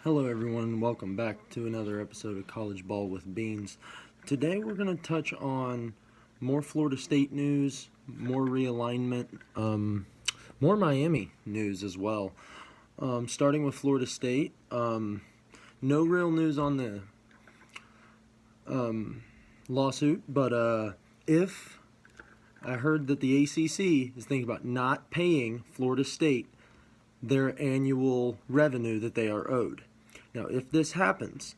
Hello everyone and welcome back to another episode of College Ball with Beans. Today we're going to touch on more Florida State news, more realignment, more Miami news as well. Starting with Florida State, no real news on the lawsuit, but if I heard that the ACC is thinking about not paying Florida State their annual revenue that they are owed. Now, if this happens,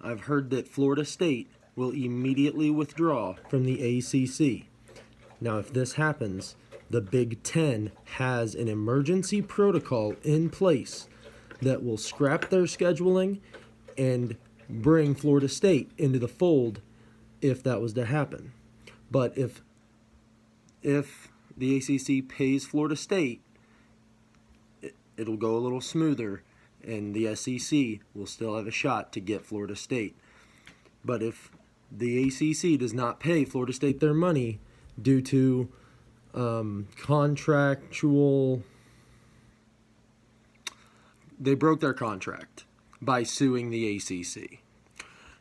I've heard that Florida State will immediately withdraw from the ACC. Now, if this happens, the Big Ten has an emergency protocol in place that will scrap their scheduling and bring Florida State into the fold if that was to happen. But if the ACC pays Florida State, it'll go a little smoother, and the SEC will still have a shot to get Florida State. But if the ACC does not pay Florida State their money due to contractual, they broke their contract by suing the ACC,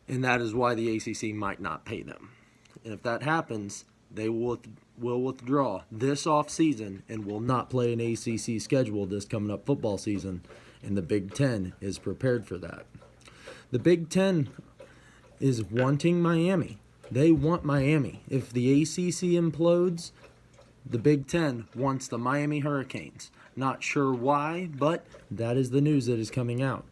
and that is why the ACC might not pay them. And if that happens, they will withdraw this offseason and will not play an ACC schedule this coming up football season, and the Big Ten is prepared for that. The Big Ten is wanting Miami. They want Miami. If the ACC implodes, the Big Ten wants the Miami Hurricanes. Not sure why, but that is the news that is coming out.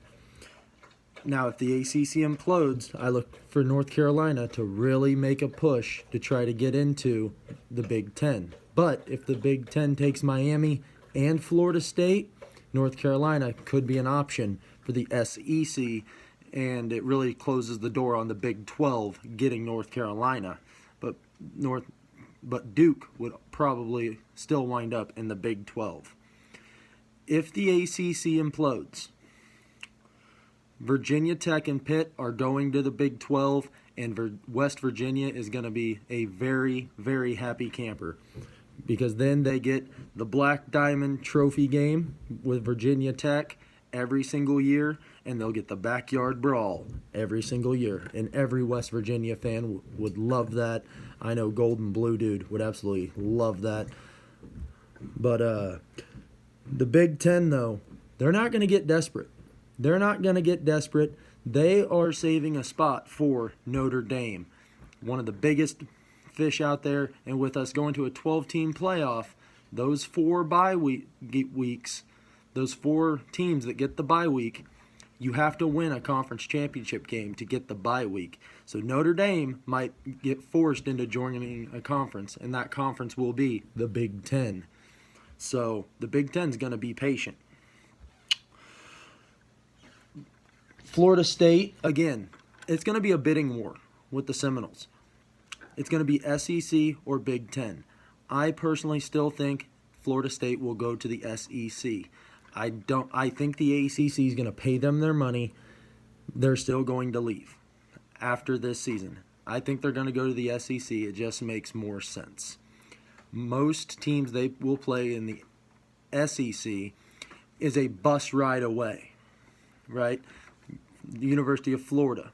Now, if the ACC implodes, I look for North Carolina to really make a push to try to get into the Big Ten. But if the Big Ten takes Miami and Florida State, North Carolina could be an option for the SEC, and it really closes the door on the Big 12 getting North Carolina. But Duke would probably still wind up in the Big 12. If the ACC implodes, Virginia Tech and Pitt are going to the Big 12, and West Virginia is going to be a very, very happy camper, because then they get the Black Diamond Trophy game with Virginia Tech every single year, and they'll get the Backyard Brawl every single year. And every West Virginia fan would love that. I know Golden Blue Dude would absolutely love that. But the Big Ten, though, they're not going to get desperate. They're not going to get desperate. They are saving a spot for Notre Dame, one of the biggest fish out there. And with us going to a 12-team playoff, those 4 bye weeks, those 4 teams that get the bye week, you have to win a conference championship game to get the bye week. So Notre Dame might get forced into joining a conference, and that conference will be the Big Ten. So the Big Ten's going to be patient. Florida State, again, it's going to be a bidding war with the Seminoles. It's going to be SEC or Big Ten. I personally still think Florida State will go to the SEC. I think the ACC is going to pay them their money. They're still going to leave after this season. I think they're going to go to the SEC. It just makes more sense. Most teams they will play in the SEC is a bus ride away, right? The University of Florida,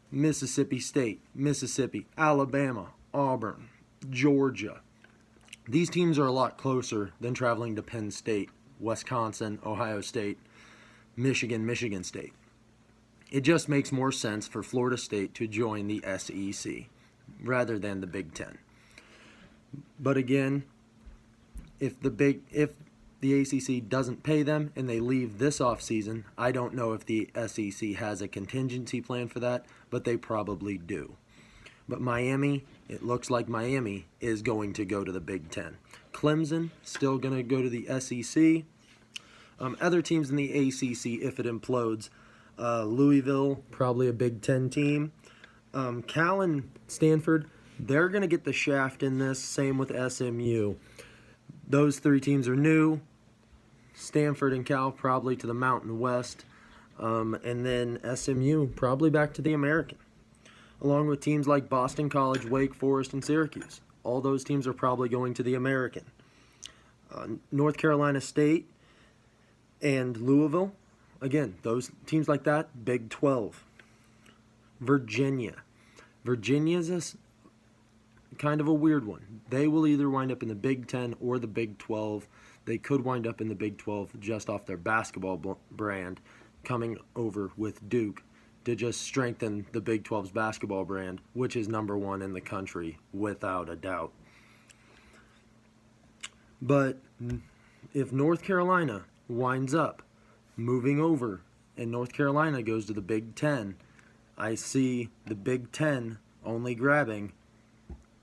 Mississippi State, Mississippi, Alabama, Auburn, Georgia. These teams are a lot closer than traveling to Penn State, Wisconsin, Ohio State, Michigan State. It just makes more sense for Florida State to join the SEC rather than the Big Ten. But again, if the ACC doesn't pay them and they leave this offseason, I don't know if the SEC has a contingency plan for that, but they probably do. But Miami, it looks like Miami is going to go to the Big Ten. Clemson, still going to go to the SEC. Other teams in the ACC, if it implodes, Louisville, probably a Big Ten team. Cal and Stanford, they're going to get the shaft in this, same with SMU. Those 3 teams are new. Stanford and Cal probably to the Mountain West. And then SMU probably back to the American, along with teams like Boston College, Wake Forest, and Syracuse. All those teams are probably going to the American. North Carolina State and Louisville again, those teams like that, Big 12. Virginia. Virginia's kind of a weird one. They will either wind up in the Big 10 or the Big 12. They could wind up in the Big 12 just off their basketball brand, coming over with Duke to just strengthen the Big 12's basketball brand, which is #1 in the country without a doubt. But if North Carolina winds up moving over and North Carolina goes to the Big 10, I see the Big 10 only grabbing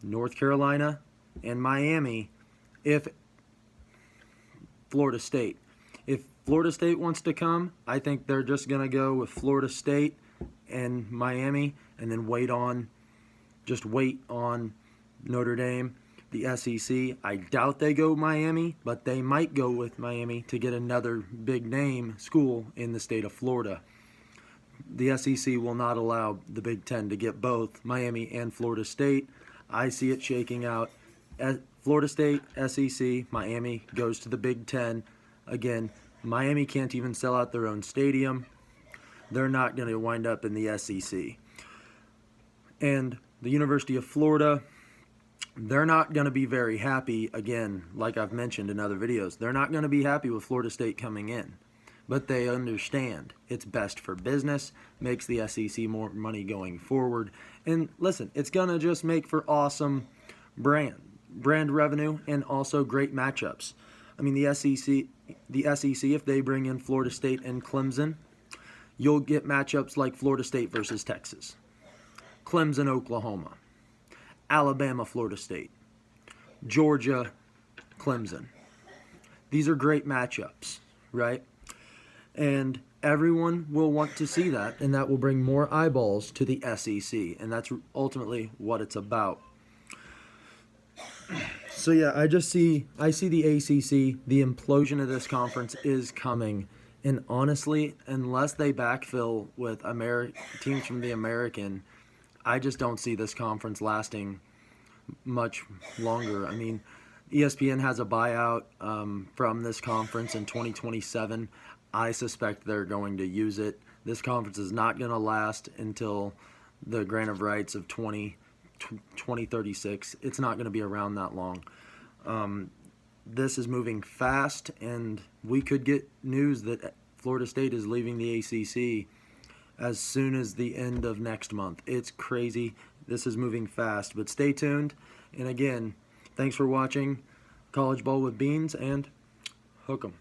North Carolina and Miami if Florida State. If Florida State wants to come, I think they're just going to go with Florida State and Miami and then wait on Notre Dame, the SEC. I doubt they go Miami, but they might go with Miami to get another big name school in the state of Florida. The SEC will not allow the Big 10 to get both Miami and Florida State. I see it shaking out. Florida State, SEC, Miami goes to the Big 10. Again, Miami can't even sell out their own stadium. They're not going to wind up in the SEC. And the University of Florida, they're not going to be very happy, again, like I've mentioned in other videos. They're not going to be happy with Florida State coming in. But they understand it's best for business, makes the SEC more money going forward. And listen, it's going to just make for awesome brand revenue and also great matchups. I mean, the SEC, if they bring in Florida State and Clemson, you'll get matchups like Florida State versus Texas, Clemson, Oklahoma, Alabama, Florida State, Georgia, Clemson. These are great matchups, right? And everyone will want to see that, and that will bring more eyeballs to the SEC, and that's ultimately what it's about. So yeah, I see the ACC, the implosion of this conference is coming, and honestly, unless they backfill with teams from the American, I just don't see this conference lasting much longer. I mean, ESPN has a buyout from this conference in 2027. I suspect they're going to use it. This conference is not going to last until the grant of rights of 2036. It's not going to be around that long. This is moving fast, and we could get news that Florida State is leaving the ACC as soon as the end of next month. It's crazy. This is moving fast, but stay tuned. And again, thanks for watching College Ball with Beans, and hook 'em.